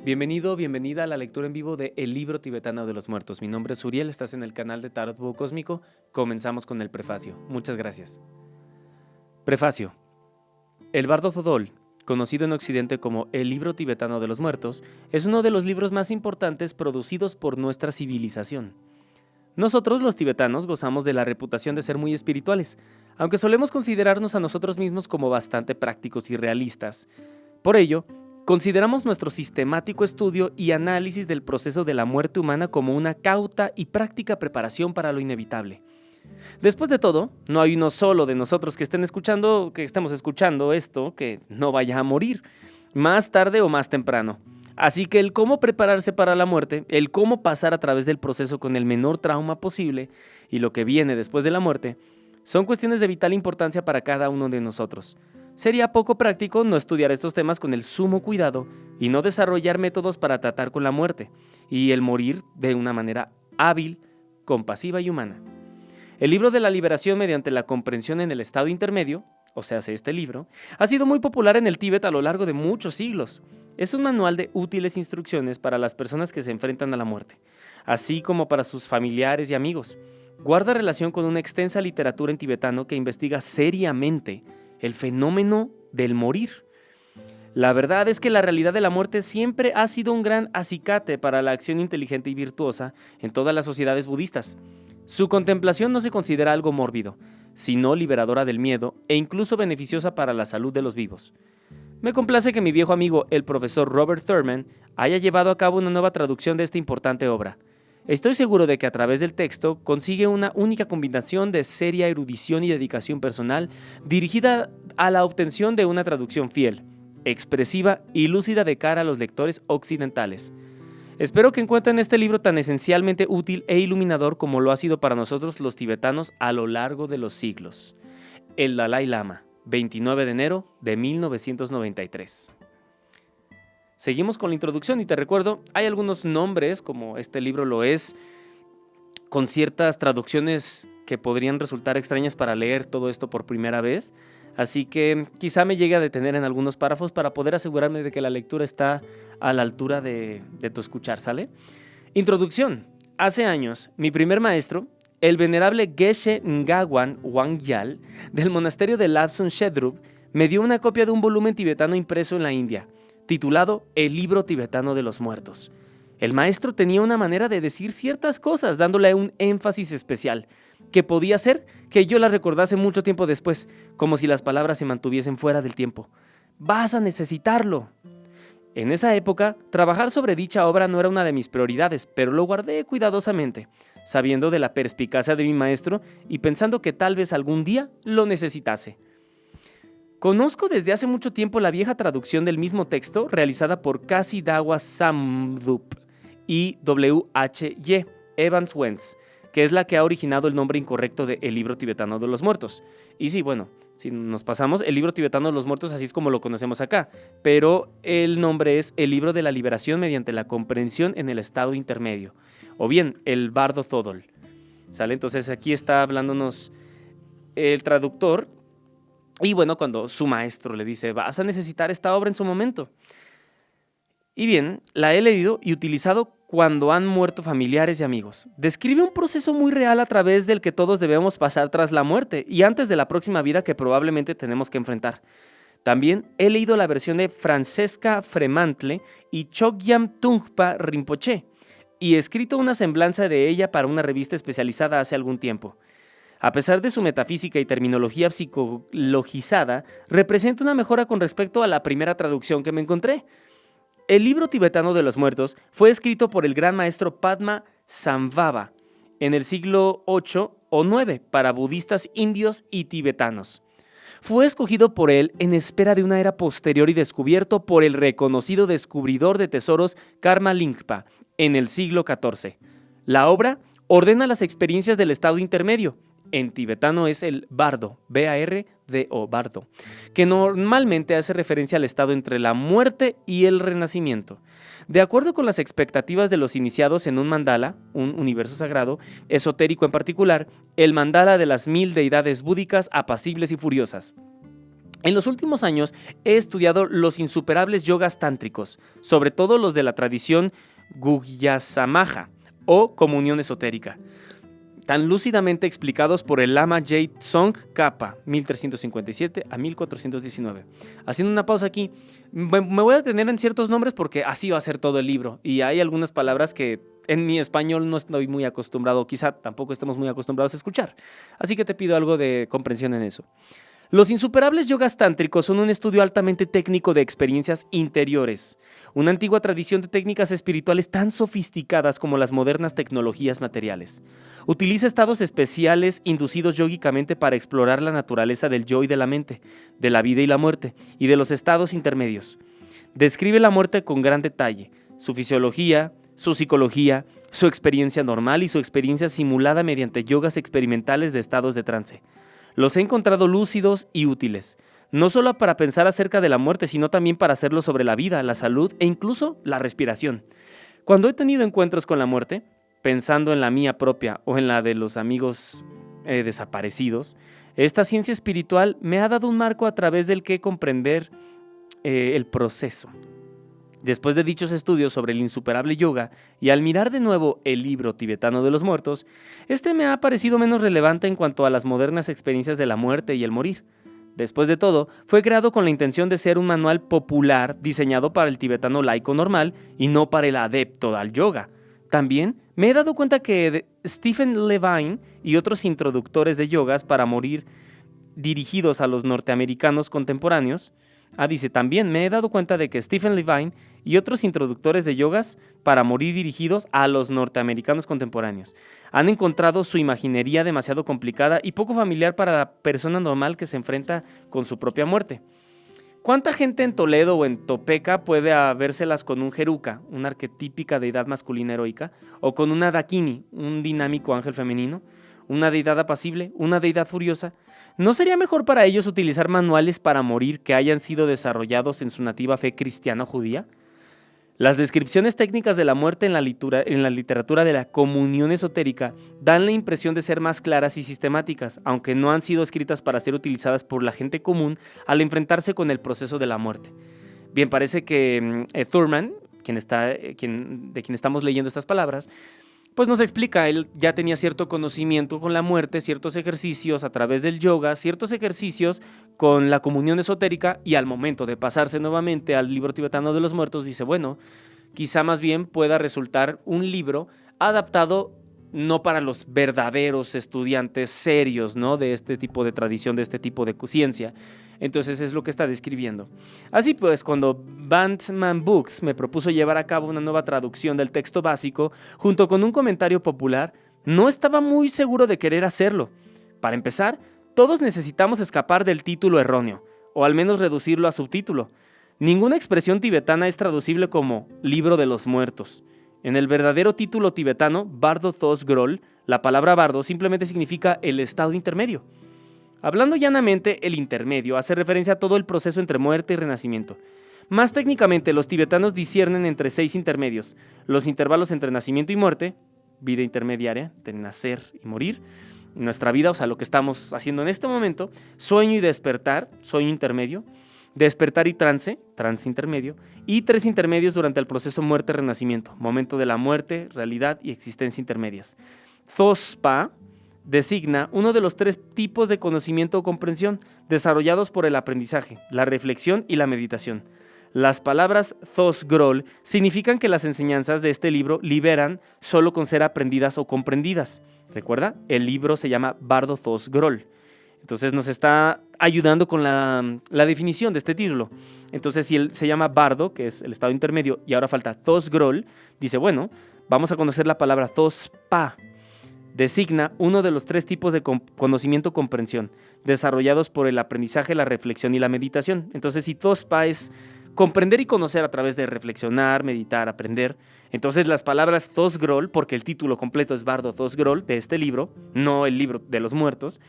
Bienvenido, bienvenida a la lectura en vivo de El libro tibetano de los muertos. Mi nombre es Uriel, estás en el canal de Tarot Búho Cósmico. Comenzamos con el prefacio. Muchas gracias. Prefacio. El Bardo Thodol, conocido en Occidente como El libro tibetano de los muertos, es uno de los libros más importantes producidos por nuestra civilización. Nosotros, los tibetanos, gozamos de la reputación de ser muy espirituales, aunque solemos considerarnos a nosotros mismos como bastante prácticos y realistas. Por ello, consideramos nuestro sistemático estudio y análisis del proceso de la muerte humana como una cauta y práctica preparación para lo inevitable. Después de todo, no hay uno solo de nosotros que estemos escuchando esto que no vaya a morir, más tarde o más temprano. Así que el cómo prepararse para la muerte, el cómo pasar a través del proceso con el menor trauma posible y lo que viene después de la muerte, son cuestiones de vital importancia para cada uno de nosotros. Sería poco práctico no estudiar estos temas con el sumo cuidado y no desarrollar métodos para tratar con la muerte y el morir de una manera hábil, compasiva y humana. El libro de la liberación mediante la comprensión en el estado intermedio, o sea, este libro, ha sido muy popular en el Tíbet a lo largo de muchos siglos. Es un manual de útiles instrucciones para las personas que se enfrentan a la muerte, así como para sus familiares y amigos. Guarda relación con una extensa literatura en tibetano que investiga seriamente el fenómeno del morir. La verdad es que la realidad de la muerte siempre ha sido un gran acicate para la acción inteligente y virtuosa en todas las sociedades budistas. Su contemplación no se considera algo mórbido, sino liberadora del miedo e incluso beneficiosa para la salud de los vivos. Me complace que mi viejo amigo, el profesor Robert Thurman, haya llevado a cabo una nueva traducción de esta importante obra. Estoy seguro de que a través del texto consigue una única combinación de seria erudición y dedicación personal dirigida a la obtención de una traducción fiel, expresiva y lúcida de cara a los lectores occidentales. Espero que encuentren este libro tan esencialmente útil e iluminador como lo ha sido para nosotros los tibetanos a lo largo de los siglos. El Dalai Lama, 29 de enero de 1993. Seguimos con la introducción y te recuerdo, hay algunos nombres, como este libro lo es, con ciertas traducciones que podrían resultar extrañas para leer todo esto por primera vez, así que quizá me llegue a detener en algunos párrafos para poder asegurarme de que la lectura está a la altura de tu escuchar, ¿sale? Introducción. Hace años, mi primer maestro, el venerable Geshe Ngagwan Wangyal, del monasterio de Lhasa Shedrup, me dio una copia de un volumen tibetano impreso en la India, titulado El libro tibetano de los muertos. El maestro tenía una manera de decir ciertas cosas, dándole un énfasis especial, que podía ser que yo las recordase mucho tiempo después, como si las palabras se mantuviesen fuera del tiempo. ¡Vas a necesitarlo! En esa época, trabajar sobre dicha obra no era una de mis prioridades, pero lo guardé cuidadosamente, sabiendo de la perspicacia de mi maestro y pensando que tal vez algún día lo necesitase. Conozco desde hace mucho tiempo la vieja traducción del mismo texto realizada por Kasi Dawa Samdup y W.H.Y. Evans Wentz, que es la que ha originado el nombre incorrecto de El libro tibetano de los muertos. Y sí, bueno, si nos pasamos, el libro tibetano de los muertos así es como lo conocemos acá, pero el nombre es El libro de la liberación mediante la comprensión en el estado intermedio, o bien el Bardo Thodol. ¿Sale? Entonces aquí está hablándonos el traductor. Y bueno, cuando su maestro le dice, vas a necesitar esta obra en su momento. Y bien, la he leído y utilizado cuando han muerto familiares y amigos. Describe un proceso muy real a través del que todos debemos pasar tras la muerte y antes de la próxima vida que probablemente tenemos que enfrentar. También he leído la versión de Francesca Fremantle y Chogyam Trungpa Rinpoche y he escrito una semblanza de ella para una revista especializada hace algún tiempo. A pesar de su metafísica y terminología psicologizada, representa una mejora con respecto a la primera traducción que me encontré. El libro tibetano de los muertos fue escrito por el gran maestro Padma Sambhava en el siglo VIII o IX para budistas indios y tibetanos. Fue escogido por él en espera de una era posterior y descubierto por el reconocido descubridor de tesoros Karma Lingpa en el siglo XIV. La obra ordena las experiencias del estado intermedio. En tibetano es el bardo, B-A-R-D-O, bardo, que normalmente hace referencia al estado entre la muerte y el renacimiento. De acuerdo con las expectativas de los iniciados en un mandala, un universo sagrado, esotérico en particular, el mandala de las 1000 deidades búdicas apacibles y furiosas. En los últimos años he estudiado los insuperables yogas tántricos, sobre todo los de la tradición Guhyasamaja o comunión esotérica, tan lúcidamente explicados por el Lama J. Tsongkhapa, 1357 a 1419. Haciendo una pausa aquí, me voy a detener en ciertos nombres porque así va a ser todo el libro, y hay algunas palabras que en mi español no estoy muy acostumbrado, quizá tampoco estemos muy acostumbrados a escuchar, así que te pido algo de comprensión en eso. Los insuperables yogas tántricos son un estudio altamente técnico de experiencias interiores, una antigua tradición de técnicas espirituales tan sofisticadas como las modernas tecnologías materiales. Utiliza estados especiales inducidos yógicamente para explorar la naturaleza del yo y de la mente, de la vida y la muerte, y de los estados intermedios. Describe la muerte con gran detalle, su fisiología, su psicología, su experiencia normal y su experiencia simulada mediante yogas experimentales de estados de trance. Los he encontrado lúcidos y útiles, no solo para pensar acerca de la muerte, sino también para hacerlo sobre la vida, la salud e incluso la respiración. Cuando he tenido encuentros con la muerte, pensando en la mía propia o en la de los amigos desaparecidos, esta ciencia espiritual me ha dado un marco a través del que comprender el proceso. Después de dichos estudios sobre el insuperable yoga y al mirar de nuevo el libro tibetano de los muertos, este me ha parecido menos relevante en cuanto a las modernas experiencias de la muerte y el morir. Después de todo, fue creado con la intención de ser un manual popular diseñado para el tibetano laico normal y no para el adepto al yoga. También me he dado cuenta que Stephen Levine y otros introductores de yogas para morir dirigidos a los norteamericanos contemporáneos, dice, también me he dado cuenta de que Stephen Levine y otros introductores de yogas para morir dirigidos a los norteamericanos contemporáneos han encontrado su imaginería demasiado complicada y poco familiar para la persona normal que se enfrenta con su propia muerte. ¿Cuánta gente en Toledo o en Topeka puede habérselas con un Heruka, una arquetípica deidad masculina heroica, o con una Dakini, un dinámico ángel femenino, una deidad apacible, una deidad furiosa? ¿No sería mejor para ellos utilizar manuales para morir que hayan sido desarrollados en su nativa fe cristiana o judía? Las descripciones técnicas de la muerte en la literatura de la comunión esotérica dan la impresión de ser más claras y sistemáticas, aunque no han sido escritas para ser utilizadas por la gente común al enfrentarse con el proceso de la muerte. Bien, parece que Thurman, de quien estamos leyendo estas palabras, pues nos explica, él ya tenía cierto conocimiento con la muerte, ciertos ejercicios a través del yoga, ciertos ejercicios con la comunión esotérica, y al momento de pasarse nuevamente al libro tibetano de los muertos dice, bueno, quizá más bien pueda resultar un libro adaptado no para los verdaderos estudiantes serios, ¿no?, de este tipo de tradición, de este tipo de ciencia. Entonces es lo que está describiendo. Así pues, cuando Bandman Books me propuso llevar a cabo una nueva traducción del texto básico, junto con un comentario popular, no estaba muy seguro de querer hacerlo. Para empezar, todos necesitamos escapar del título erróneo, o al menos reducirlo a subtítulo. Ninguna expresión tibetana es traducible como libro de los muertos. En el verdadero título tibetano, Bardo Thos Grol, la palabra bardo simplemente significa el estado intermedio. Hablando llanamente, el intermedio hace referencia a todo el proceso entre muerte y renacimiento. Más técnicamente, los tibetanos disciernen entre 6 intermedios: los intervalos entre nacimiento y muerte, vida intermediaria, de nacer y morir, nuestra vida, o sea, lo que estamos haciendo en este momento, sueño y despertar, sueño intermedio, despertar y trance, trance intermedio, y 3 intermedios durante el proceso muerte-renacimiento, momento de la muerte, realidad y existencia intermedias. Thospa designa uno de los 3 tipos de conocimiento o comprensión desarrollados por el aprendizaje, la reflexión y la meditación. Las palabras Thos Grol significan que las enseñanzas de este libro liberan solo con ser aprendidas o comprendidas. Recuerda, el libro se llama Bardo Thos Grol. Entonces nos está ayudando con la definición de este título. Entonces, si él se llama Bardo, que es el estado intermedio, y ahora falta Thos Grol, dice, bueno, vamos a conocer la palabra Thospa. Designa uno de los 3 tipos de conocimiento-comprensión, desarrollados por el aprendizaje, la reflexión y la meditación. Entonces, si Thospa es comprender y conocer a través de reflexionar, meditar, aprender, entonces las palabras Thos Grol, porque el título completo es Bardo Thos Grol, de este libro, no el libro de los muertos,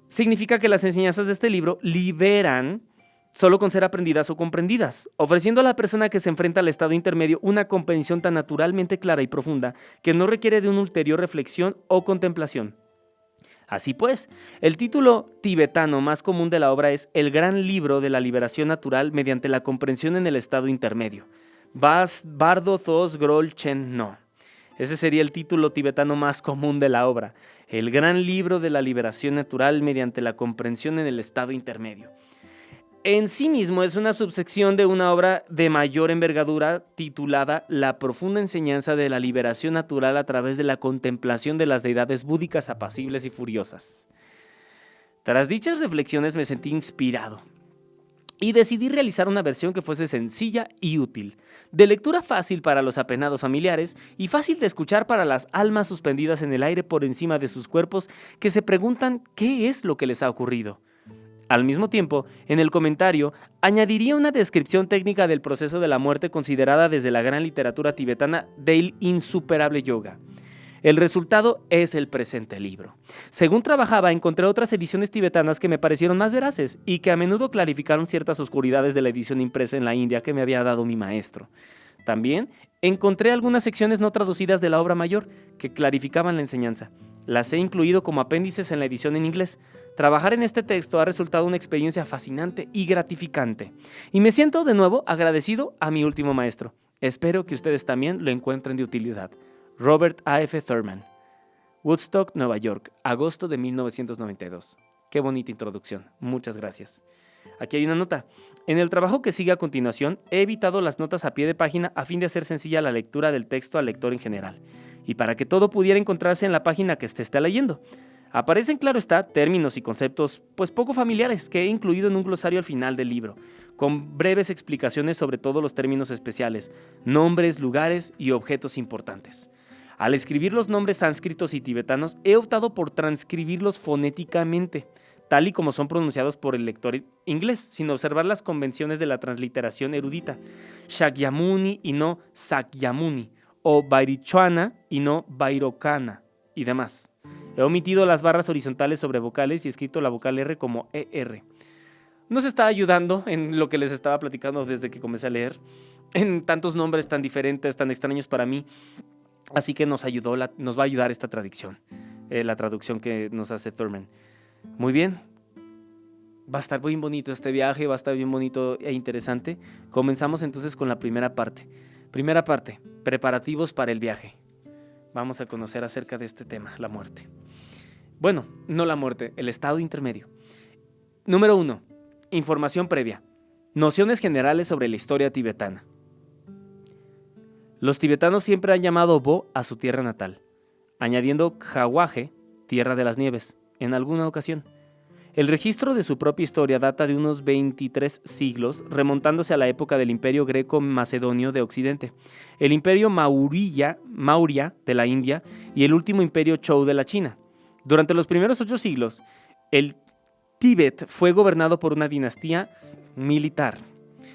significa que las enseñanzas de este libro liberan solo con ser aprendidas o comprendidas, ofreciendo a la persona que se enfrenta al estado intermedio una comprensión tan naturalmente clara y profunda que no requiere de una ulterior reflexión o contemplación. Así pues, el título tibetano más común de la obra es El gran libro de la liberación natural mediante la comprensión en el estado intermedio. Bardo Thos Grol Chen No. Ese sería el título tibetano más común de la obra. El gran libro de la liberación natural mediante la comprensión en el estado intermedio. En sí mismo es una subsección de una obra de mayor envergadura titulada La profunda enseñanza de la liberación natural a través de la contemplación de las deidades búdicas apacibles y furiosas. Tras dichas reflexiones me sentí inspirado y decidí realizar una versión que fuese sencilla y útil, de lectura fácil para los apenados familiares y fácil de escuchar para las almas suspendidas en el aire por encima de sus cuerpos que se preguntan qué es lo que les ha ocurrido. Al mismo tiempo, en el comentario, añadiría una descripción técnica del proceso de la muerte considerada desde la gran literatura tibetana del insuperable yoga. El resultado es el presente libro. Según trabajaba, encontré otras ediciones tibetanas que me parecieron más veraces y que a menudo clarificaron ciertas oscuridades de la edición impresa en la India que me había dado mi maestro. También encontré algunas secciones no traducidas de la obra mayor que clarificaban la enseñanza. Las he incluido como apéndices en la edición en inglés. Trabajar en este texto ha resultado una experiencia fascinante y gratificante. Y me siento de nuevo agradecido a mi último maestro. Espero que ustedes también lo encuentren de utilidad. Robert A. F. Thurman. Woodstock, Nueva York, agosto de 1992. Qué bonita introducción. Muchas gracias. Aquí hay una nota. En el trabajo que sigue a continuación, he evitado las notas a pie de página a fin de hacer sencilla la lectura del texto al lector en general, y para que todo pudiera encontrarse en la página que se está leyendo. Aparecen, claro está, términos y conceptos pues poco familiares que he incluido en un glosario al final del libro, con breves explicaciones sobre todos los términos especiales, nombres, lugares y objetos importantes. Al escribir los nombres sánscritos y tibetanos, he optado por transcribirlos fonéticamente, tal y como son pronunciados por el lector inglés, sin observar las convenciones de la transliteración erudita, Shakyamuni y no Sakyamuni, o Vairichwana y no Vairocana, y demás. He omitido las barras horizontales sobre vocales y escrito la vocal R como ER. Nos está ayudando en lo que les estaba platicando desde que comencé a leer, en tantos nombres tan diferentes, tan extraños para mí. Así que nos va a ayudar esta traducción, la traducción que nos hace Thurman. Muy bien, va a estar muy bonito este viaje, va a estar bien bonito e interesante. Comenzamos entonces con la primera parte. Primera parte, preparativos para el viaje. Vamos a conocer acerca de este tema, la muerte. Bueno, no la muerte, el estado intermedio. Número 1, información previa. Nociones generales sobre la historia tibetana. Los tibetanos siempre han llamado Bo a su tierra natal, añadiendo Khawaje, tierra de las nieves, en alguna ocasión. El registro de su propia historia data de unos 23 siglos, remontándose a la época del Imperio Greco-Macedonio de Occidente, el Imperio Maurya de la India y el último Imperio Zhou de la China. Durante los primeros 8 siglos, el Tíbet fue gobernado por una dinastía militar.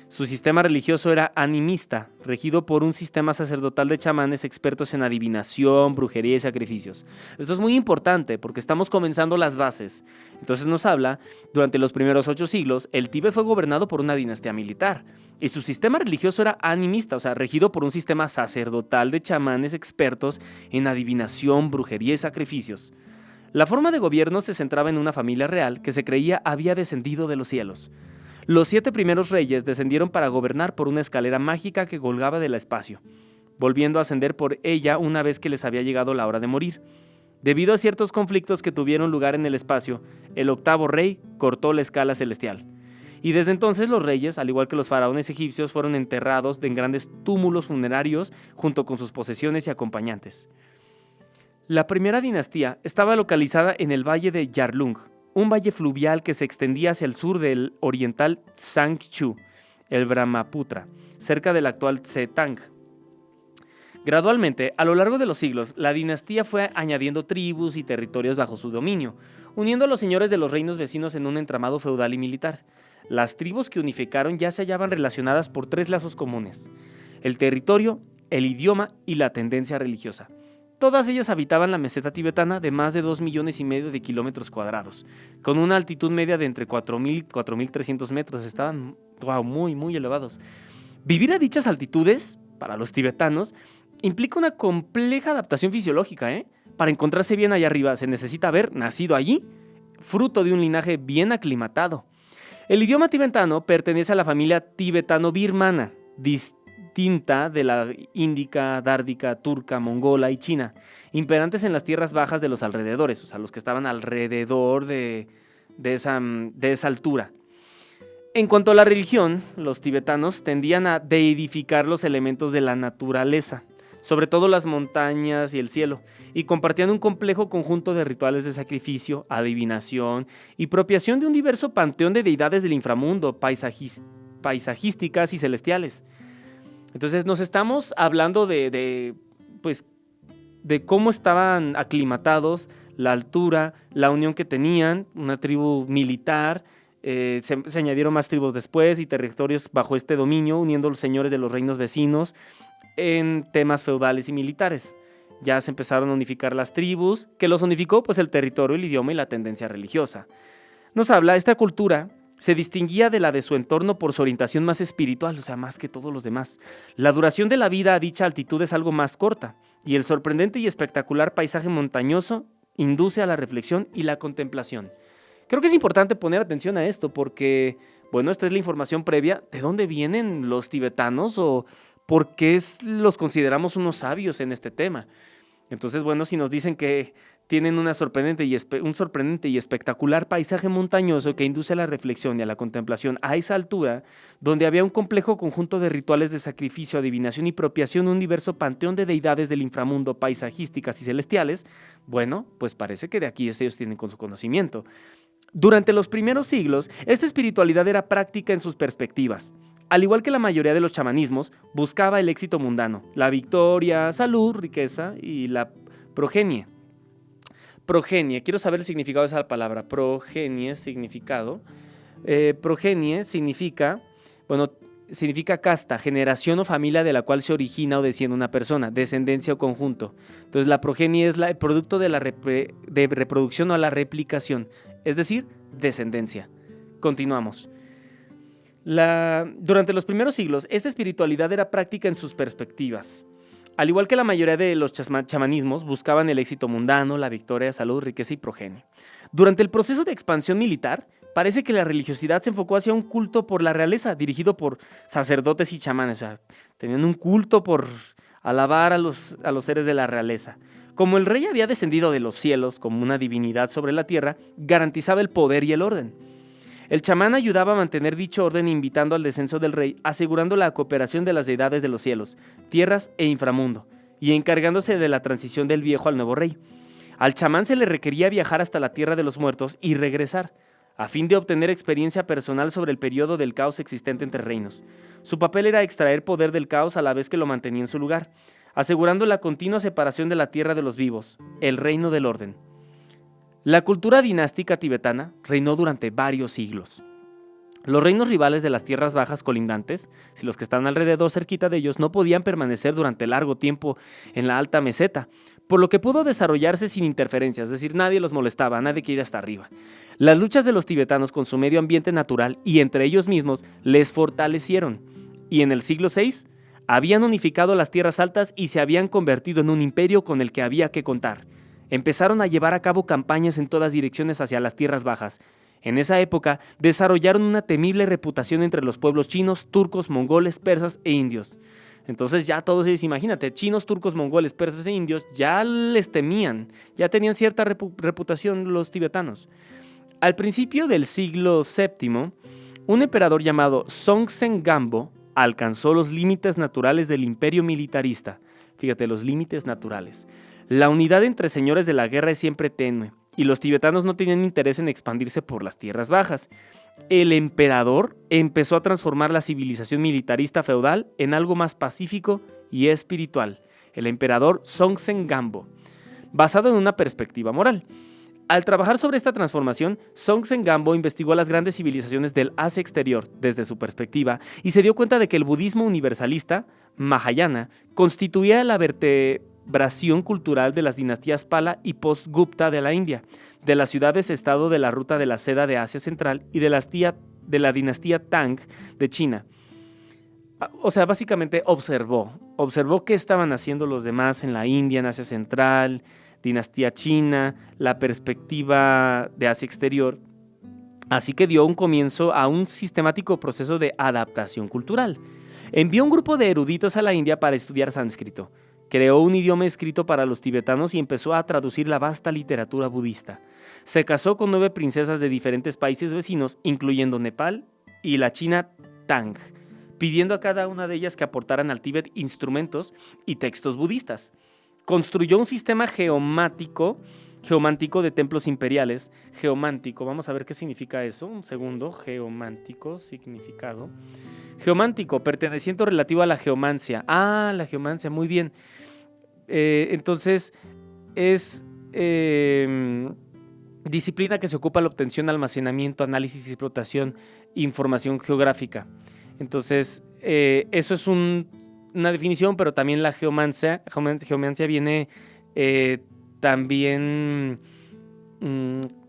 Su sistema religioso era animista, regido por un sistema sacerdotal de chamanes expertos en adivinación, brujería y sacrificios. Esto es muy importante porque estamos comenzando las bases. Entonces nos habla, durante los primeros 8 siglos, el Tíbet fue gobernado por una dinastía militar. Y su sistema religioso era animista, o sea, regido por un sistema sacerdotal de chamanes expertos en adivinación, brujería y sacrificios. La forma de gobierno se centraba en una familia real que se creía había descendido de los cielos. Los 7 primeros reyes descendieron para gobernar por una escalera mágica que colgaba del espacio, volviendo a ascender por ella una vez que les había llegado la hora de morir. Debido a ciertos conflictos que tuvieron lugar en el espacio, el 8º rey cortó la escala celestial. Y desde entonces los reyes, al igual que los faraones egipcios, fueron enterrados en grandes túmulos funerarios junto con sus posesiones y acompañantes. La primera dinastía estaba localizada en el valle de Yarlung, un valle fluvial que se extendía hacia el sur del oriental Tsangchu, el Brahmaputra, cerca del actual Tsetang. Gradualmente, a lo largo de los siglos, la dinastía fue añadiendo tribus y territorios bajo su dominio, uniendo a los señores de los reinos vecinos en un entramado feudal y militar. Las tribus que unificaron ya se hallaban relacionadas por 3 lazos comunes: el territorio, el idioma y la tendencia religiosa. Todas ellas habitaban la meseta tibetana de más de 2,5 millones de kilómetros cuadrados, con una altitud media de entre 4,000 y 4,300 metros. Estaban muy, muy elevados. Vivir a dichas altitudes, para los tibetanos, implica una compleja adaptación fisiológica, para encontrarse bien allá arriba se necesita haber nacido allí, fruto de un linaje bien aclimatado. El idioma tibetano pertenece a la familia tibetano-birmana, distinta de la índica, dárdica, turca, mongola y china, imperantes en las tierras bajas de los alrededores, o sea, los que estaban alrededor de esa altura. En cuanto a la religión, los tibetanos tendían a deidificar los elementos de la naturaleza, sobre todo las montañas y el cielo, y compartían un complejo conjunto de rituales de sacrificio, adivinación y propiación de un diverso panteón de deidades del inframundo, paisajísticas y celestiales. Entonces nos estamos hablando de cómo estaban aclimatados, la altura, la unión que tenían, una tribu militar. Se añadieron más tribus después y territorios bajo este dominio, uniendo los señores de los reinos vecinos en temas feudales y militares. Ya se empezaron a unificar las tribus, que los unificó pues el territorio, el idioma y la tendencia religiosa. Nos habla, esta cultura se distinguía de la de su entorno por su orientación más espiritual, o sea, más que todos los demás. La duración de la vida a dicha altitud es algo más corta, y el sorprendente y espectacular paisaje montañoso induce a la reflexión y la contemplación. Creo que es importante poner atención a esto porque, bueno, esta es la información previa de dónde vienen los tibetanos o por qué los consideramos unos sabios en este tema. Entonces, bueno, si nos dicen que tienen un sorprendente y espectacular paisaje montañoso que induce a la reflexión y a la contemplación a esa altura, donde había un complejo conjunto de rituales de sacrificio, adivinación y propiación, un diverso panteón de deidades del inframundo, paisajísticas y celestiales, bueno, pues parece que de aquí ellos tienen con su conocimiento. Durante los primeros siglos, esta espiritualidad era práctica en sus perspectivas. Al igual que la mayoría de los chamanismos, buscaba el éxito mundano, la victoria, salud, riqueza y la progenie. Progenie, quiero saber el significado de esa palabra. Progenie, significado. Progenie significa casta, generación o familia de la cual se origina o desciende una persona, descendencia o conjunto. Entonces la progenie es el producto de la reproducción o la replicación, es decir, descendencia. Continuamos. Durante los primeros siglos, esta espiritualidad era práctica en sus perspectivas. Al igual que la mayoría de los chamanismos, buscaban el éxito mundano, la victoria, salud, riqueza y progenie. Durante el proceso de expansión militar, parece que la religiosidad se enfocó hacia un culto por la realeza, dirigido por sacerdotes y chamanes. O sea, tenían un culto por alabar a los seres de la realeza. Como el rey había descendido de los cielos como una divinidad sobre la tierra, garantizaba el poder y el orden. El chamán ayudaba a mantener dicho orden invitando al descenso del rey, asegurando la cooperación de las deidades de los cielos, tierras e inframundo, y encargándose de la transición del viejo al nuevo rey. Al chamán se le requería viajar hasta la tierra de los muertos y regresar, a fin de obtener experiencia personal sobre el periodo del caos existente entre reinos. Su papel era extraer poder del caos a la vez que lo mantenía en su lugar, asegurando la continua separación de la tierra de los vivos, el reino del orden. La cultura dinástica tibetana reinó durante varios siglos. Los reinos rivales de las tierras bajas colindantes, si los que están alrededor cerquita de ellos, no podían permanecer durante largo tiempo en la alta meseta, por lo que pudo desarrollarse sin interferencias, es decir, nadie los molestaba, nadie quería ir hasta arriba. Las luchas de los tibetanos con su medio ambiente natural y entre ellos mismos les fortalecieron, y en el siglo VI habían unificado las tierras altas y se habían convertido en un imperio con el que había que contar. Empezaron a llevar a cabo campañas en todas direcciones hacia las tierras bajas. En esa época desarrollaron una temible reputación entre los pueblos chinos, turcos, mongoles, persas e indios. Entonces ya todos ellos, imagínate, chinos, turcos, mongoles, persas e indios ya les temían, ya tenían cierta reputación los tibetanos. Al principio del siglo VII, un emperador llamado Songtsen Gampo alcanzó los límites naturales del imperio militarista. Fíjate, los límites naturales. La unidad entre señores de la guerra es siempre tenue, y los tibetanos no tenían interés en expandirse por las tierras bajas. El emperador empezó a transformar la civilización militarista feudal en algo más pacífico y espiritual. El emperador Songtsen Gampo, basado en una perspectiva moral. Al trabajar sobre esta transformación, Songtsen Gampo investigó las grandes civilizaciones del Asia exterior desde su perspectiva y se dio cuenta de que el budismo universalista, Mahayana, constituía la vertebración cultural de las dinastías Pala y post-Gupta de la India, de las ciudades-estado de la ruta de la seda de Asia Central y de la dinastía Tang de China. O sea, básicamente observó qué estaban haciendo los demás en la India, en Asia Central, dinastía china, la perspectiva de Asia exterior. Así que dio un comienzo a un sistemático proceso de adaptación cultural. Envió un grupo de eruditos a la India para estudiar sánscrito. Creó un idioma escrito para los tibetanos y empezó a traducir la vasta literatura budista. Se casó con 9 princesas de diferentes países vecinos, incluyendo Nepal y la China Tang, pidiendo a cada una de ellas que aportaran al Tíbet instrumentos y textos budistas. Construyó un sistema geomántico de templos imperiales. Geomántico, vamos a ver qué significa eso. Un segundo, geomántico, significado. Geomántico, perteneciente relativo a la geomancia. Ah, la geomancia, muy bien. Entonces, es disciplina que se ocupa de la obtención, almacenamiento, análisis y explotación de información geográfica. Entonces, eso es una definición, pero también la geomancia viene también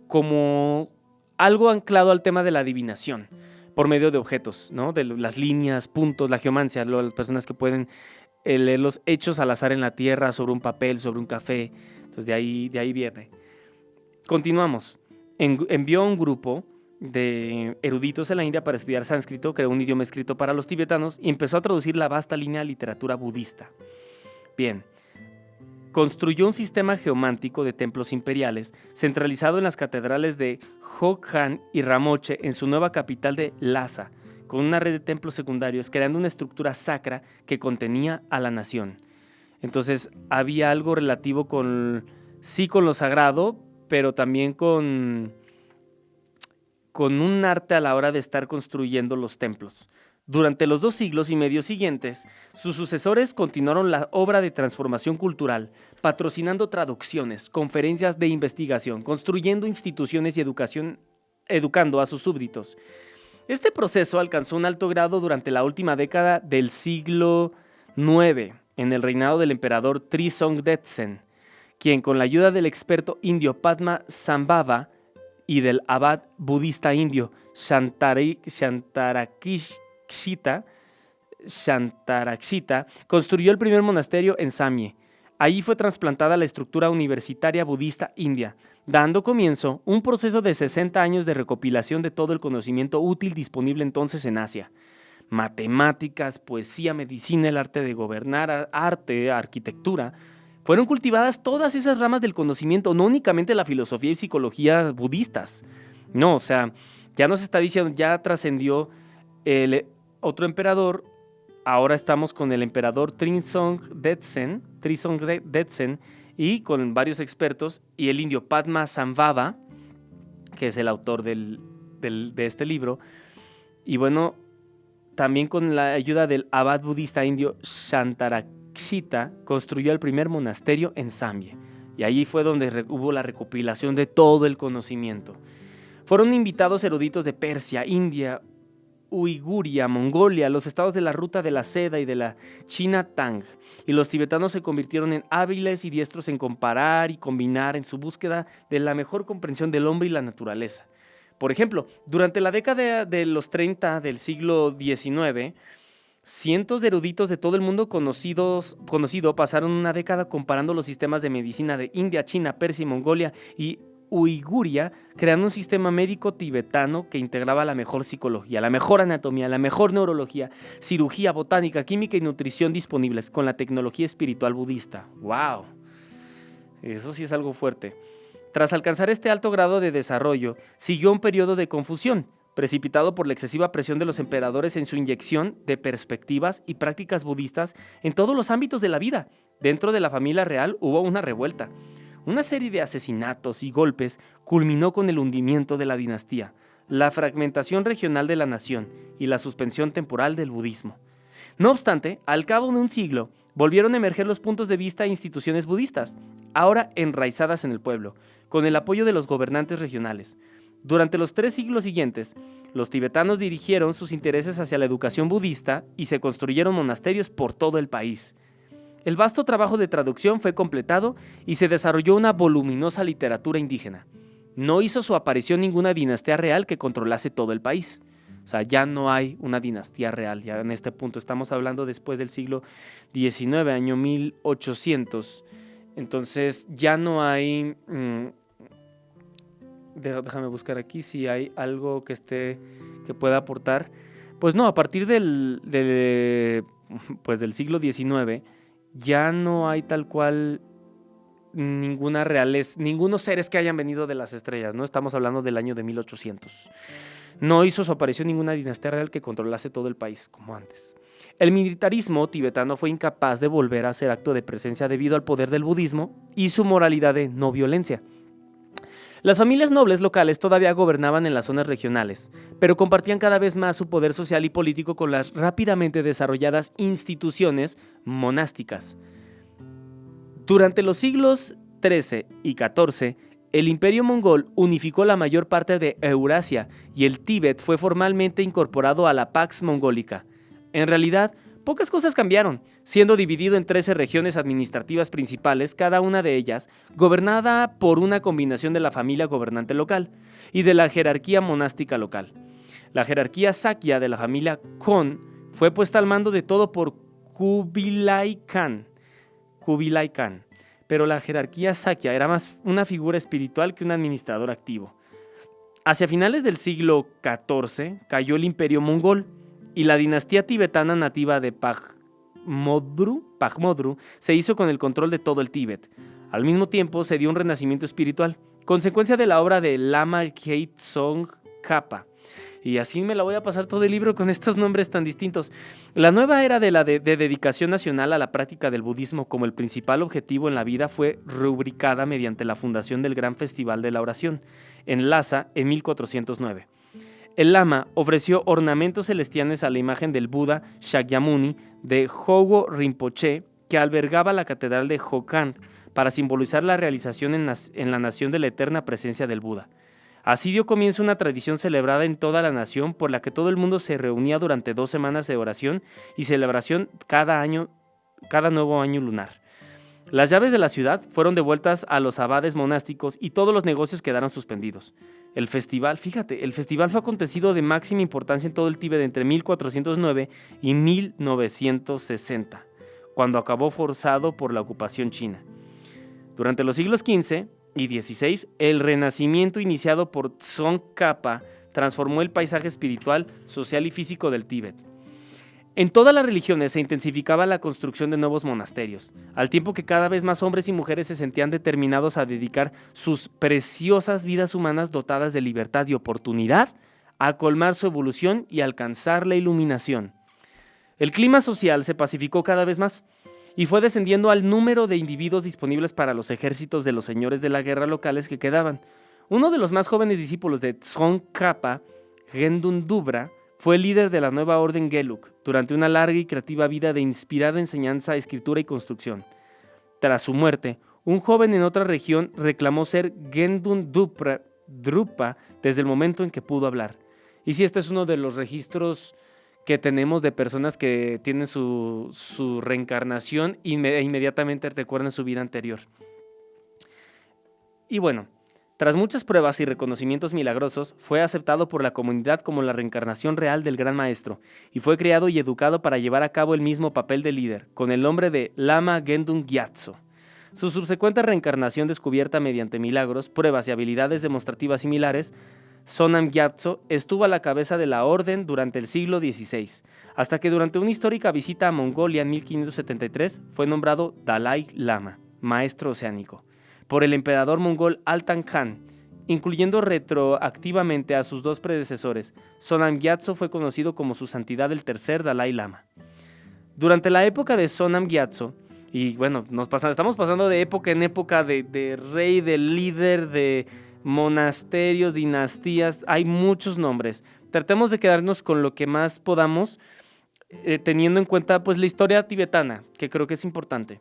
como algo anclado al tema de la adivinación por medio de objetos, ¿no? De las líneas, puntos, la geomancia, las personas que pueden leer los hechos al azar en la tierra, sobre un papel, sobre un café. Entonces de ahí viene. Continuamos. Envió a un grupo de eruditos en la India para estudiar sánscrito, creó un idioma escrito para los tibetanos y empezó a traducir la vasta línea de literatura budista. Bien. Construyó un sistema geomántico de templos imperiales centralizado en las catedrales de Hokkhan y Ramoche en su nueva capital de Lhasa, con una red de templos secundarios, creando una estructura sacra que contenía a la nación. Entonces había algo relativo con lo sagrado, pero también con un arte a la hora de estar construyendo los templos. Durante los 2 siglos y medio siguientes, sus sucesores continuaron la obra de transformación cultural, patrocinando traducciones, conferencias de investigación, construyendo instituciones y educando a sus súbditos. Este proceso alcanzó un alto grado durante la última década del siglo IX, en el reinado del emperador Trisong Detsen, quien con la ayuda del experto indio Padma Sambhava y del abad budista indio Shantarakshita, construyó el primer monasterio en Samye. Allí fue trasplantada la estructura universitaria budista india, dando comienzo un proceso de 60 años de recopilación de todo el conocimiento útil disponible entonces en Asia. Matemáticas, poesía, medicina, el arte de gobernar, arte, arquitectura. Fueron cultivadas todas esas ramas del conocimiento, no únicamente la filosofía y psicología budistas. No, o sea, ya nos está diciendo, ya trascendió el otro emperador. Ahora estamos con el emperador Trisong Detsen y con varios expertos, y el indio Padma Sambhava, que es el autor de este libro. Y bueno, también con la ayuda del abad budista indio Shantarakshita, construyó el primer monasterio en Samye. Y allí fue donde hubo la recopilación de todo el conocimiento. Fueron invitados eruditos de Persia, India, Uiguria, Mongolia, los estados de la Ruta de la Seda y de la China Tang, y los tibetanos se convirtieron en hábiles y diestros en comparar y combinar en su búsqueda de la mejor comprensión del hombre y la naturaleza. Por ejemplo, durante la década de los 30 del siglo XIX, cientos de eruditos de todo el mundo conocido pasaron una década comparando los sistemas de medicina de India, China, Persia y Mongolia y Uiguria, creando un sistema médico tibetano que integraba la mejor psicología, la mejor anatomía, la mejor neurología, cirugía, botánica, química y nutrición disponibles con la tecnología espiritual budista. ¡Wow! Eso sí es algo fuerte. Tras alcanzar este alto grado de desarrollo, siguió un periodo de confusión, precipitado por la excesiva presión de los emperadores en su inyección de perspectivas y prácticas budistas en todos los ámbitos de la vida. Dentro de la familia real hubo una revuelta. Una serie de asesinatos y golpes culminó con el hundimiento de la dinastía, la fragmentación regional de la nación y la suspensión temporal del budismo. No obstante, al cabo de un siglo, volvieron a emerger los puntos de vista e instituciones budistas, ahora enraizadas en el pueblo, con el apoyo de los gobernantes regionales. Durante los 3 siglos siguientes, los tibetanos dirigieron sus intereses hacia la educación budista y se construyeron monasterios por todo el país. El vasto trabajo de traducción fue completado y se desarrolló una voluminosa literatura indígena. No hizo su aparición ninguna dinastía real que controlase todo el país. O sea, ya no hay una dinastía real, ya en este punto estamos hablando después del siglo XIX, año 1800. Entonces ya no hay... déjame buscar aquí si hay algo que pueda aportar. Pues no, a partir del siglo XIX ya no hay tal cual ninguna realeza, ningunos seres que hayan venido de las estrellas, ¿no? Estamos hablando del año de 1800. No hizo su aparición ninguna dinastía real que controlase todo el país como antes. El militarismo tibetano fue incapaz de volver a ser acto de presencia debido al poder del budismo y su moralidad de no violencia. Las familias nobles locales todavía gobernaban en las zonas regionales, pero compartían cada vez más su poder social y político con las rápidamente desarrolladas instituciones monásticas. Durante los siglos XIII y XIV, el Imperio Mongol unificó la mayor parte de Eurasia y el Tíbet fue formalmente incorporado a la Pax Mongólica. En realidad, pocas cosas cambiaron, siendo dividido en 13 regiones administrativas principales, cada una de ellas gobernada por una combinación de la familia gobernante local y de la jerarquía monástica local. La jerarquía Sakya de la familia Khön fue puesta al mando de todo por Kubilai Khan, pero la jerarquía Sakya era más una figura espiritual que un administrador activo. Hacia finales del siglo XIV cayó el Imperio Mongol, y la dinastía tibetana nativa de Paghmodru se hizo con el control de todo el Tíbet. Al mismo tiempo se dio un renacimiento espiritual, consecuencia de la obra de Lama Gyaltsong Khapa. Y así me la voy a pasar todo el libro con estos nombres tan distintos. La nueva era de dedicación nacional a la práctica del budismo como el principal objetivo en la vida fue rubricada mediante la fundación del Gran Festival de la Oración, en Lhasa, en 1409. El Lama ofreció ornamentos celestiales a la imagen del Buda Shakyamuni de Hogo Rinpoche, que albergaba la catedral de Hokan, para simbolizar la realización en la nación de la eterna presencia del Buda. Así dio comienzo una tradición celebrada en toda la nación, por la que todo el mundo se reunía durante 2 semanas de oración y celebración cada nuevo año lunar. Las llaves de la ciudad fueron devueltas a los abades monásticos y todos los negocios quedaron suspendidos. El festival fue acontecido de máxima importancia en todo el Tíbet entre 1409 y 1960, cuando acabó forzado por la ocupación china. Durante los siglos XV y XVI, el renacimiento iniciado por Tsongkhapa transformó el paisaje espiritual, social y físico del Tíbet. En todas las religiones se intensificaba la construcción de nuevos monasterios, al tiempo que cada vez más hombres y mujeres se sentían determinados a dedicar sus preciosas vidas humanas dotadas de libertad y oportunidad a colmar su evolución y alcanzar la iluminación. El clima social se pacificó cada vez más y fue descendiendo al número de individuos disponibles para los ejércitos de los señores de la guerra locales que quedaban. Uno de los más jóvenes discípulos de Tsongkhapa, Gendun Dubra, fue el líder de la nueva orden Gelug durante una larga y creativa vida de inspirada enseñanza, escritura y construcción. Tras su muerte, un joven en otra región reclamó ser Gendun Drupa desde el momento en que pudo hablar. Y sí, este es uno de los registros que tenemos de personas que tienen su reencarnación e inmediatamente recuerdan su vida anterior. Y bueno, tras muchas pruebas y reconocimientos milagrosos, fue aceptado por la comunidad como la reencarnación real del Gran Maestro y fue criado y educado para llevar a cabo el mismo papel de líder, con el nombre de Lama Gendun Gyatso. Su subsecuente reencarnación, descubierta mediante milagros, pruebas y habilidades demostrativas similares, Sonam Gyatso estuvo a la cabeza de la orden durante el siglo XVI, hasta que durante una histórica visita a Mongolia en 1573 fue nombrado Dalai Lama, maestro oceánico, por el emperador mongol Altan Khan, incluyendo retroactivamente a sus 2 predecesores. Sonam Gyatso fue conocido como su santidad el tercer Dalai Lama. Durante la época de Sonam Gyatso, y bueno, estamos pasando de época en época de rey, de líder, de monasterios, dinastías, hay muchos nombres. Tratemos de quedarnos con lo que más podamos, teniendo en cuenta pues la historia tibetana, que creo que es importante.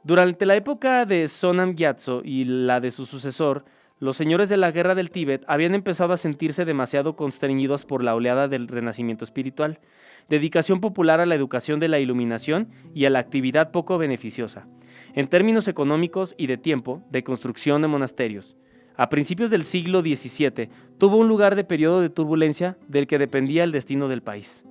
Durante la época de Sonam Gyatso y la de su sucesor, los señores de la guerra del Tíbet habían empezado a sentirse demasiado constreñidos por la oleada del renacimiento espiritual, dedicación popular a la educación de la iluminación y a la actividad poco beneficiosa, en términos económicos y de tiempo, de construcción de monasterios. A principios del siglo XVII tuvo un lugar de periodo de turbulencia del que dependía el destino del país.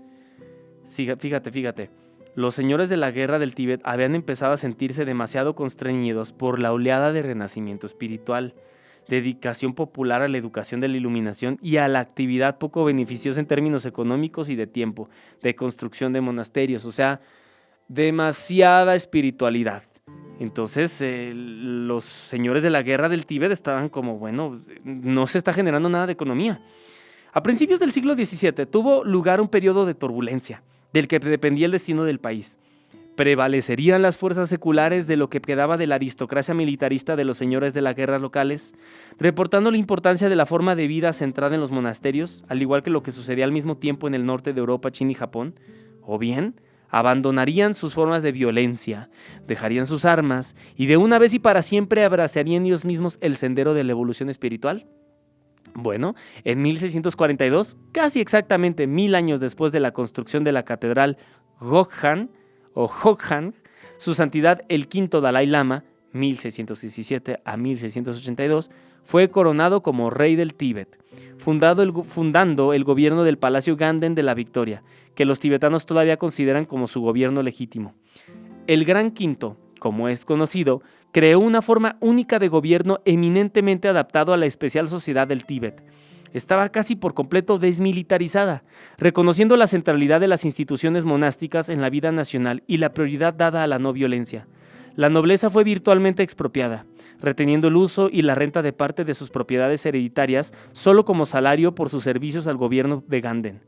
Fíjate. los señores de la guerra del Tíbet habían empezado a sentirse demasiado constreñidos por la oleada de renacimiento espiritual, dedicación popular a la educación de la iluminación y a la actividad poco beneficiosa en términos económicos y de tiempo, de construcción de monasterios, o sea, demasiada espiritualidad. Entonces, los señores de la guerra del Tíbet estaban como, bueno, no se está generando nada de economía. A principios del siglo XVII tuvo lugar un periodo de turbulencia, del que dependía el destino del país. Prevalecerían las fuerzas seculares de lo que quedaba de la aristocracia militarista de los señores de la guerra locales, reportando la importancia de la forma de vida centrada en los monasterios, al igual que lo que sucedía al mismo tiempo en el norte de Europa, China y Japón, o bien abandonarían sus formas de violencia, dejarían sus armas y de una vez y para siempre abrazarían ellos mismos el sendero de la evolución espiritual. Bueno, en 1642, casi exactamente 1000 años después de la construcción de la catedral Gokhan, su santidad el quinto Dalai Lama, 1617 a 1682, fue coronado como rey del Tíbet, fundando el gobierno del Palacio Ganden de la Victoria, que los tibetanos todavía consideran como su gobierno legítimo. El Gran Quinto, como es conocido, creó una forma única de gobierno eminentemente adaptado a la especial sociedad del Tíbet. Estaba casi por completo desmilitarizada, reconociendo la centralidad de las instituciones monásticas en la vida nacional y la prioridad dada a la no violencia. La nobleza fue virtualmente expropiada, reteniendo el uso y la renta de parte de sus propiedades hereditarias solo como salario por sus servicios al gobierno de Ganden.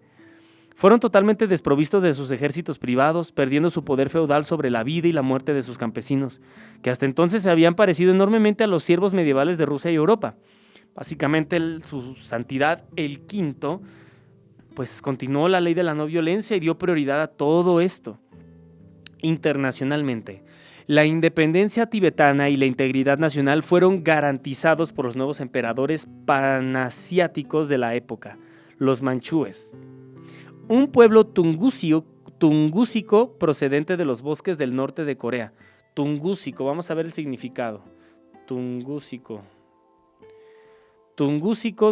Fueron totalmente desprovistos de sus ejércitos privados, perdiendo su poder feudal sobre la vida y la muerte de sus campesinos, que hasta entonces se habían parecido enormemente a los siervos medievales de Rusia y Europa. Básicamente su santidad, el quinto, pues continuó la ley de la no violencia y dio prioridad a todo esto. Internacionalmente, la independencia tibetana y la integridad nacional fueron garantizados por los nuevos emperadores panasiáticos de la época, los manchúes. Un pueblo tungúsico procedente de los bosques del norte de Corea. Tungúsico, vamos a ver el significado. Tungúsico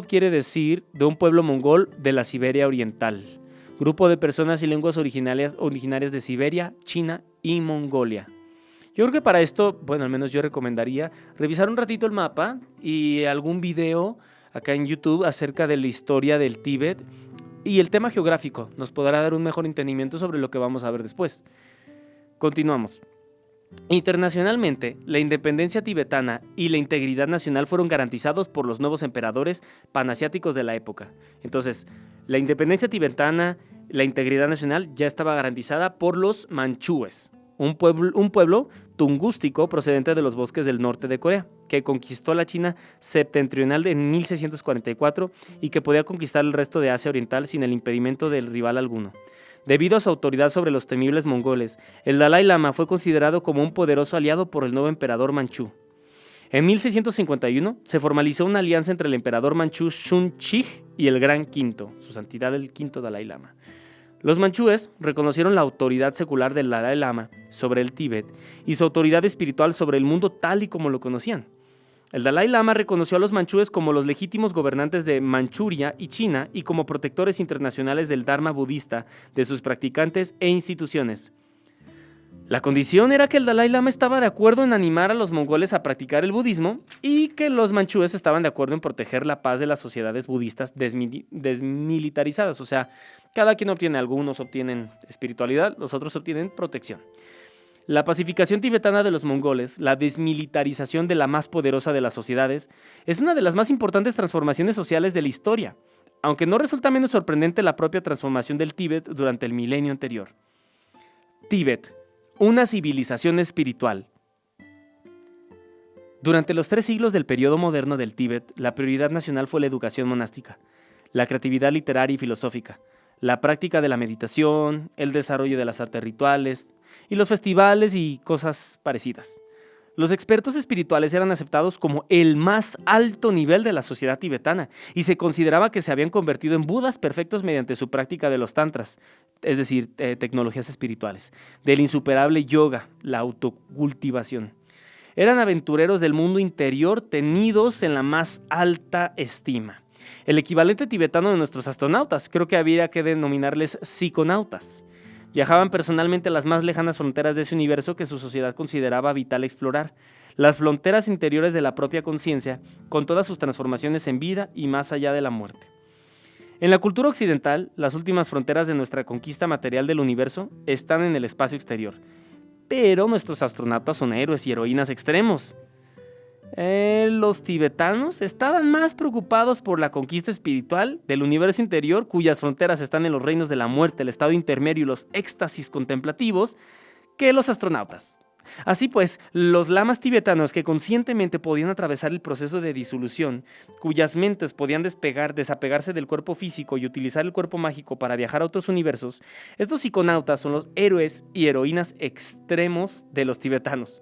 quiere decir de un pueblo mongol de la Siberia Oriental. Grupo de personas y lenguas originarias de Siberia, China y Mongolia. Yo creo que para esto, bueno, al menos yo recomendaría revisar un ratito el mapa y algún video acá en YouTube acerca de la historia del Tíbet y el tema geográfico. Nos podrá dar un mejor entendimiento sobre lo que vamos a ver después. Continuamos. Internacionalmente, la independencia tibetana y la integridad nacional fueron garantizados por los nuevos emperadores panasiáticos de la época. Entonces, la independencia tibetana, la integridad nacional ya estaba garantizada por los manchúes, un pueblo tungústico procedente de los bosques del norte de Corea, que conquistó la China septentrional en 1644 y que podía conquistar el resto de Asia Oriental sin el impedimento del rival alguno. Debido a su autoridad sobre los temibles mongoles, el Dalai Lama fue considerado como un poderoso aliado por el nuevo emperador manchú. En 1651 se formalizó una alianza entre el emperador manchú Shun Chih y el Gran Quinto, su santidad el quinto Dalai Lama. Los manchúes reconocieron la autoridad secular del Dalai Lama sobre el Tíbet y su autoridad espiritual sobre el mundo tal y como lo conocían. El Dalai Lama reconoció a los manchúes como los legítimos gobernantes de Manchuria y China y como protectores internacionales del Dharma budista, de sus practicantes e instituciones. La condición era que el Dalai Lama estaba de acuerdo en animar a los mongoles a practicar el budismo y que los manchúes estaban de acuerdo en proteger la paz de las sociedades budistas desmilitarizadas. O sea, cada quien obtiene, algunos obtienen espiritualidad, los otros obtienen protección. La pacificación tibetana de los mongoles, la desmilitarización de la más poderosa de las sociedades, es una de las más importantes transformaciones sociales de la historia, aunque no resulta menos sorprendente la propia transformación del Tíbet durante el milenio anterior. Tíbet, una civilización espiritual. Durante los 3 siglos del periodo moderno del Tíbet, la prioridad nacional fue la educación monástica, la creatividad literaria y filosófica, la práctica de la meditación, el desarrollo de las artes rituales y los festivales y cosas parecidas. Los expertos espirituales eran aceptados como el más alto nivel de la sociedad tibetana y se consideraba que se habían convertido en budas perfectos mediante su práctica de los tantras, es decir, tecnologías espirituales, del insuperable yoga, la autocultivación. Eran aventureros del mundo interior tenidos en la más alta estima. El equivalente tibetano de nuestros astronautas, creo que habría que denominarles psiconautas. Viajaban personalmente a las más lejanas fronteras de ese universo que su sociedad consideraba vital explorar, las fronteras interiores de la propia conciencia, con todas sus transformaciones en vida y más allá de la muerte. En la cultura occidental, las últimas fronteras de nuestra conquista material del universo están en el espacio exterior, pero nuestros astronautas son héroes y heroínas extremos. Los tibetanos estaban más preocupados por la conquista espiritual del universo interior, cuyas fronteras están en los reinos de la muerte, el estado intermedio y los éxtasis contemplativos, que los astronautas. Así pues, los lamas tibetanos que conscientemente podían atravesar el proceso de disolución, cuyas mentes podían desapegarse del cuerpo físico y utilizar el cuerpo mágico para viajar a otros universos, estos psiconautas son los héroes y heroínas extremos de los tibetanos.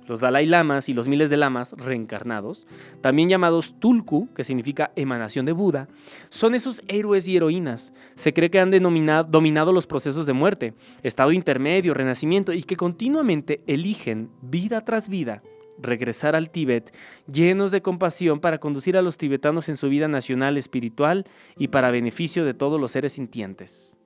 Los Dalai Lamas y los miles de lamas reencarnados, también llamados Tulku, que significa emanación de Buda, son esos héroes y heroínas. Se cree que han dominado los procesos de muerte, estado intermedio, renacimiento, y que continuamente eligen, vida tras vida, regresar al Tíbet, llenos de compasión para conducir a los tibetanos en su vida nacional espiritual y para beneficio de todos los seres sintientes.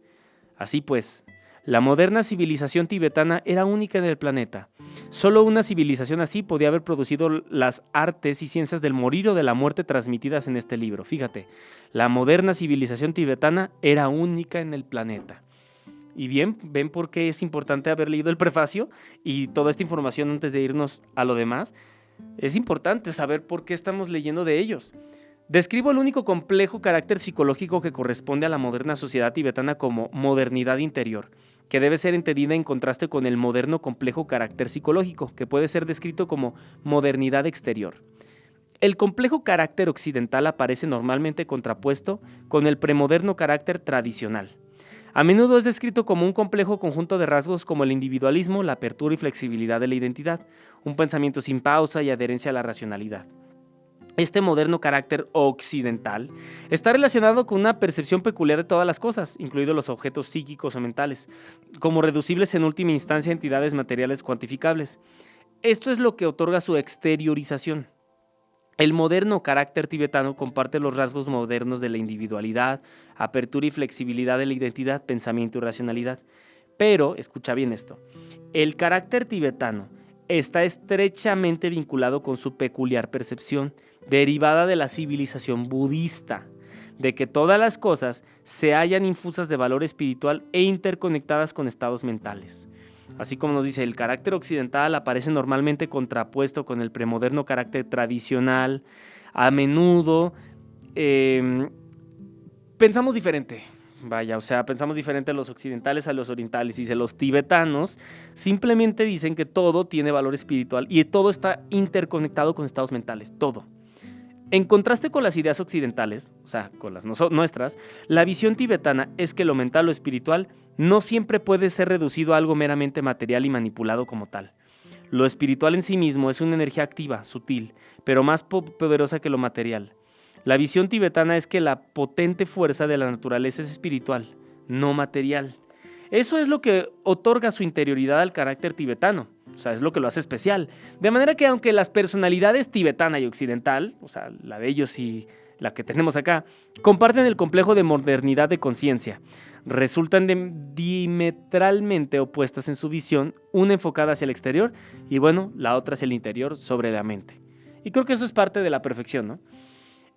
Así pues, la moderna civilización tibetana era única en el planeta. Solo una civilización así podía haber producido las artes y ciencias del morir o de la muerte transmitidas en este libro. Fíjate, la moderna civilización tibetana era única en el planeta. Y bien, ven por qué es importante haber leído el prefacio y toda esta información antes de irnos a lo demás. Es importante saber por qué estamos leyendo de ellos. Describo el único complejo carácter psicológico que corresponde a la moderna sociedad tibetana como modernidad interior, que debe ser entendida en contraste con el moderno complejo carácter psicológico, que puede ser descrito como modernidad exterior. El complejo carácter occidental aparece normalmente contrapuesto con el premoderno carácter tradicional. A menudo es descrito como un complejo conjunto de rasgos como el individualismo, la apertura y flexibilidad de la identidad, un pensamiento sin pausa y adherencia a la racionalidad. Este moderno carácter occidental está relacionado con una percepción peculiar de todas las cosas, incluidos los objetos psíquicos o mentales, como reducibles en última instancia a entidades materiales cuantificables. Esto es lo que otorga su exteriorización. El moderno carácter tibetano comparte los rasgos modernos de la individualidad, apertura y flexibilidad de la identidad, pensamiento y racionalidad. Pero, escucha bien esto, el carácter tibetano está estrechamente vinculado con su peculiar percepción, derivada de la civilización budista, de que todas las cosas se hallan infusas de valor espiritual e interconectadas con estados mentales. Así como nos dice, el carácter occidental aparece normalmente contrapuesto con el premoderno carácter tradicional. A menudo pensamos diferente. Pensamos diferente los occidentales a los orientales. Dice, los tibetanos simplemente dicen que todo tiene valor espiritual y todo está interconectado con estados mentales, todo. En contraste con las ideas occidentales, o sea, con las nuestras, la visión tibetana es que lo mental o espiritual no siempre puede ser reducido a algo meramente material y manipulado como tal. Lo espiritual en sí mismo es una energía activa, sutil, pero más poderosa que lo material. La visión tibetana es que la potente fuerza de la naturaleza es espiritual, no material. Eso es lo que otorga su interioridad al carácter tibetano, o sea, es lo que lo hace especial. De manera que aunque las personalidades tibetana y occidental, o sea, la de ellos y la que tenemos acá, comparten el complejo de modernidad de conciencia, resultan diametralmente opuestas en su visión, una enfocada hacia el exterior y bueno, la otra hacia el interior sobre la mente. Y creo que eso es parte de la perfección, ¿no?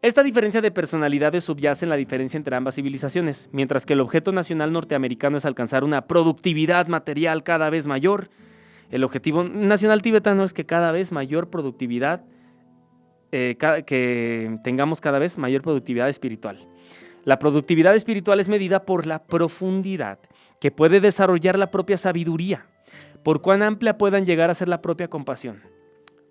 Esta diferencia de personalidades subyace en la diferencia entre ambas civilizaciones. Mientras que el objeto nacional norteamericano es alcanzar una productividad material cada vez mayor, el objetivo nacional tibetano es que cada vez mayor productividad, que tengamos cada vez mayor productividad espiritual. La productividad espiritual es medida por la profundidad que puede desarrollar la propia sabiduría, por cuán amplia puedan llegar a ser la propia compasión.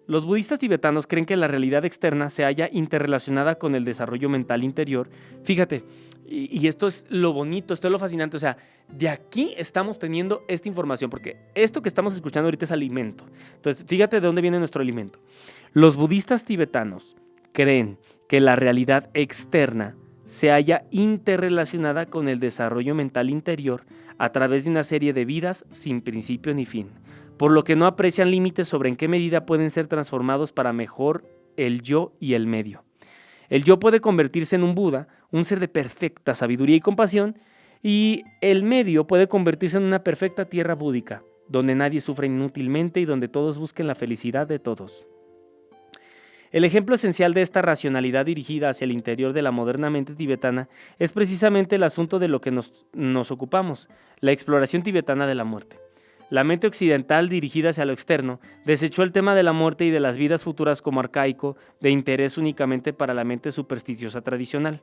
Los budistas tibetanos creen que la realidad externa se halla interrelacionada con el desarrollo mental interior. Fíjate, y esto es lo bonito, esto es lo fascinante, o sea, de aquí estamos teniendo esta información, porque esto que estamos escuchando ahorita es alimento. Entonces, fíjate de dónde viene nuestro alimento. Los budistas tibetanos creen que la realidad externa se halla interrelacionada con el desarrollo mental interior a través de una serie de vidas sin principio ni fin, por lo que no aprecian límites sobre en qué medida pueden ser transformados para mejor el yo y el medio. El yo puede convertirse en un Buda, un ser de perfecta sabiduría y compasión, Y el medio puede convertirse en una perfecta tierra búdica, donde nadie sufre inútilmente y donde todos busquen la felicidad de todos. El ejemplo esencial de esta racionalidad dirigida hacia el interior de la moderna mente tibetana es precisamente el asunto de lo que nos ocupamos, la exploración tibetana de la muerte. La mente occidental, dirigida hacia lo externo, desechó el tema de la muerte y de las vidas futuras como arcaico, de interés únicamente para la mente supersticiosa tradicional.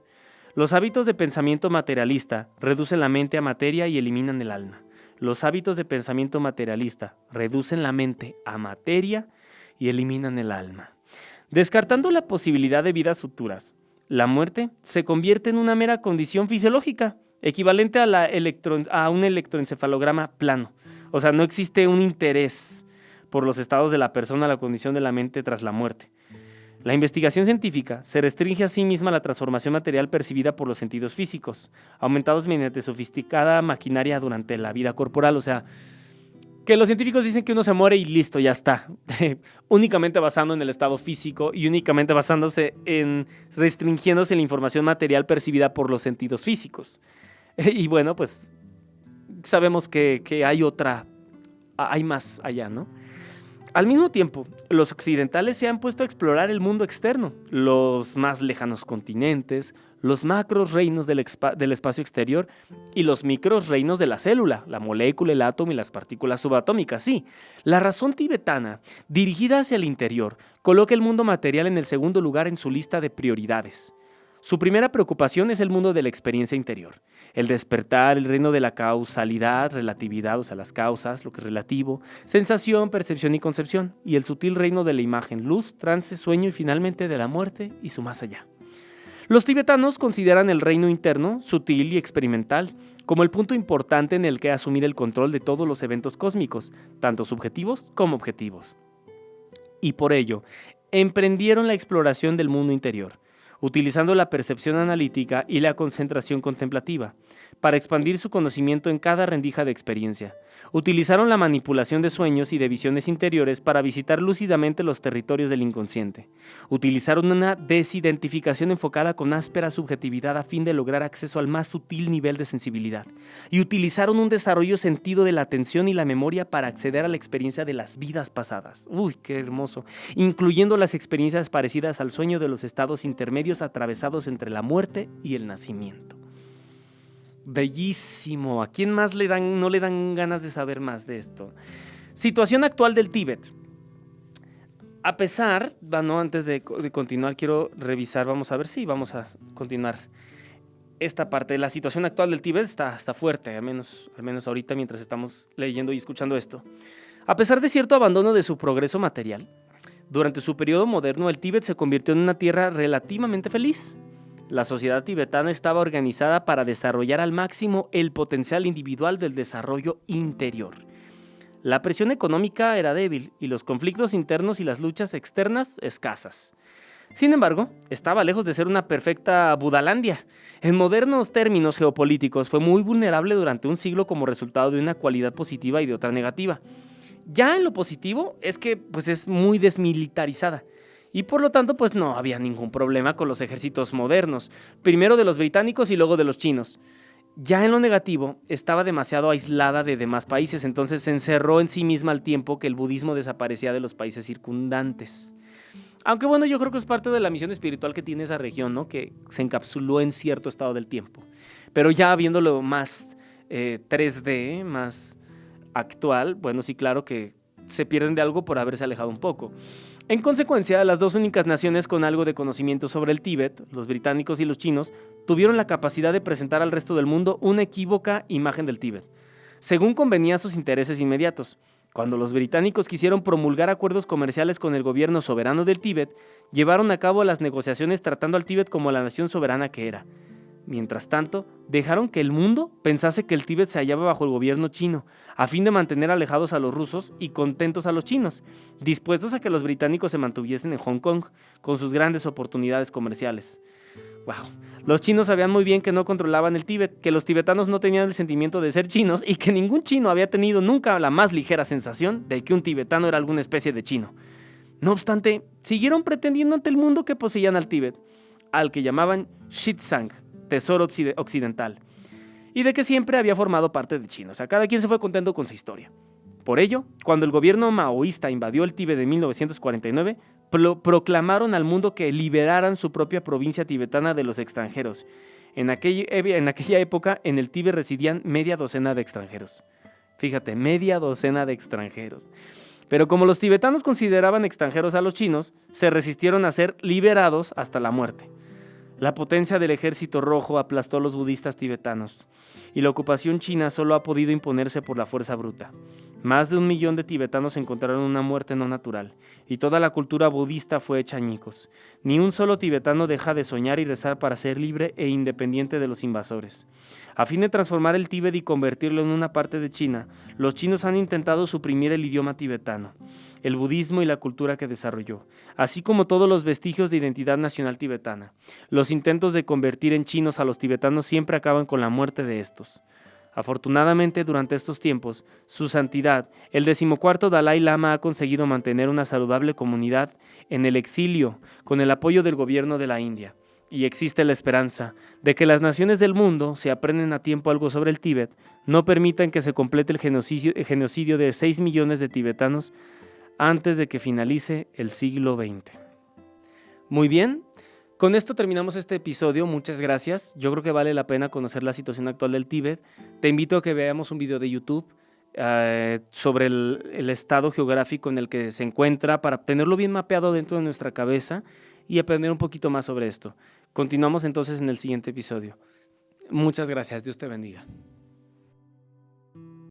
Los hábitos de pensamiento materialista reducen la mente a materia y eliminan el alma. Los hábitos de pensamiento materialista reducen la mente a materia y eliminan el alma. Descartando la posibilidad de vidas futuras, la muerte se convierte en una mera condición fisiológica, equivalente a un electroencefalograma plano. O sea, no existe un interés por los estados de la persona o la condición de la mente tras la muerte. La investigación científica se restringe a sí misma a la transformación material percibida por los sentidos físicos, aumentados mediante sofisticada maquinaria durante la vida corporal. O sea, que los científicos dicen que uno se muere y listo, ya está. Únicamente basando en el estado físico y únicamente basándose en restringiéndose la información material percibida por los sentidos físicos. Y bueno, pues sabemos que hay más allá, ¿no? Al mismo tiempo, los occidentales se han puesto a explorar el mundo externo, los más lejanos continentes, los macros reinos del espacio exterior y los micros reinos de la célula, la molécula, el átomo y las partículas subatómicas. Sí, la razón tibetana, dirigida hacia el interior, coloca el mundo material en el segundo lugar en su lista de prioridades. Su primera preocupación es el mundo de la experiencia interior, el despertar, el reino de la causalidad, relatividad, o sea, las causas, lo que es relativo, sensación, percepción y concepción, y el sutil reino de la imagen, luz, trance, sueño y finalmente de la muerte y su más allá. Los tibetanos consideran el reino interno, sutil y experimental, como el punto importante en el que asumir el control de todos los eventos cósmicos, tanto subjetivos como objetivos. Y por ello, emprendieron la exploración del mundo interior, utilizando la percepción analítica y la concentración contemplativa, para expandir su conocimiento en cada rendija de experiencia. Utilizaron la manipulación de sueños y de visiones interiores para visitar lúcidamente los territorios del inconsciente. Utilizaron una desidentificación enfocada con áspera subjetividad a fin de lograr acceso al más sutil nivel de sensibilidad. Y utilizaron un desarrollo sentido de la atención y la memoria para acceder a la experiencia de las vidas pasadas. ¡Uy, qué hermoso! Incluyendo las experiencias parecidas al sueño de los estados intermedios atravesados entre la muerte y el nacimiento. Bellísimo. ¿A quién más no le dan ganas de saber más de esto? Situación actual del Tíbet. A pesar, antes de continuar, quiero revisar, vamos a continuar esta parte. La situación actual del Tíbet está fuerte, al menos ahorita mientras estamos leyendo y escuchando esto. A pesar de cierto abandono de su progreso material, durante su periodo moderno el Tíbet se convirtió en una tierra relativamente feliz. La sociedad tibetana estaba organizada para desarrollar al máximo el potencial individual del desarrollo interior. La presión económica era débil y los conflictos internos y las luchas externas escasas. Sin embargo, estaba lejos de ser una perfecta Budalandia. En modernos términos geopolíticos, fue muy vulnerable durante un siglo como resultado de una cualidad positiva y de otra negativa. Ya en lo positivo es que es muy desmilitarizada. Y por lo tanto, no había ningún problema con los ejércitos modernos, primero de los británicos y luego de los chinos. Ya en lo negativo, estaba demasiado aislada de demás países, entonces se encerró en sí misma al tiempo que el budismo desaparecía de los países circundantes. Aunque yo creo que es parte de la misión espiritual que tiene esa región, ¿no? Que se encapsuló en cierto estado del tiempo. Pero ya viéndolo más 3D, más actual, sí, claro que se pierden de algo por haberse alejado un poco. En consecuencia, las dos únicas naciones con algo de conocimiento sobre el Tíbet, los británicos y los chinos, tuvieron la capacidad de presentar al resto del mundo una equívoca imagen del Tíbet, según convenía a sus intereses inmediatos. Cuando los británicos quisieron promulgar acuerdos comerciales con el gobierno soberano del Tíbet, llevaron a cabo las negociaciones tratando al Tíbet como la nación soberana que era. Mientras tanto, dejaron que el mundo pensase que el Tíbet se hallaba bajo el gobierno chino, a fin de mantener alejados a los rusos y contentos a los chinos, dispuestos a que los británicos se mantuviesen en Hong Kong, con sus grandes oportunidades comerciales. ¡Wow! Los chinos sabían muy bien que no controlaban el Tíbet, que los tibetanos no tenían el sentimiento de ser chinos y que ningún chino había tenido nunca la más ligera sensación de que un tibetano era alguna especie de chino. No obstante, siguieron pretendiendo ante el mundo que poseían al Tíbet, al que llamaban Shitsang, tesoro occidental. y de que siempre había formado parte de China. O sea, cada quien se fue contando con su historia. Por ello, cuando el gobierno maoísta invadió el Tíbet en 1949, proclamaron al mundo que liberaran su propia provincia tibetana de los extranjeros. En aquella época, en el Tíbet residían media docena de extranjeros. Fíjate, media docena de extranjeros. Pero como los tibetanos consideraban extranjeros a los chinos, se resistieron a ser liberados hasta la muerte. La potencia del ejército rojo aplastó a los budistas tibetanos, y la ocupación china solo ha podido imponerse por la fuerza bruta. Más de 1 millón de tibetanos encontraron una muerte no natural, y toda la cultura budista fue hecha añicos. Ni un solo tibetano deja de soñar y rezar para ser libre e independiente de los invasores. A fin de transformar el Tíbet y convertirlo en una parte de China, los chinos han intentado suprimir el idioma tibetano, el budismo y la cultura que desarrolló, así como todos los vestigios de identidad nacional tibetana. Los intentos de convertir en chinos a los tibetanos siempre acaban con la muerte de estos. Afortunadamente, durante estos tiempos, su santidad, el 14º Dalai Lama, ha conseguido mantener una saludable comunidad en el exilio con el apoyo del gobierno de la India. Y existe la esperanza de que las naciones del mundo, si aprenden a tiempo algo sobre el Tíbet, no permitan que se complete el genocidio de 6 millones de tibetanos antes de que finalice el siglo XX. Muy bien. Con esto terminamos este episodio, muchas gracias. Yo creo que vale la pena conocer la situación actual del Tíbet. Te invito a que veamos un video de YouTube sobre el estado geográfico en el que se encuentra para tenerlo bien mapeado dentro de nuestra cabeza y aprender un poquito más sobre esto. Continuamos entonces en el siguiente episodio. Muchas gracias, Dios te bendiga.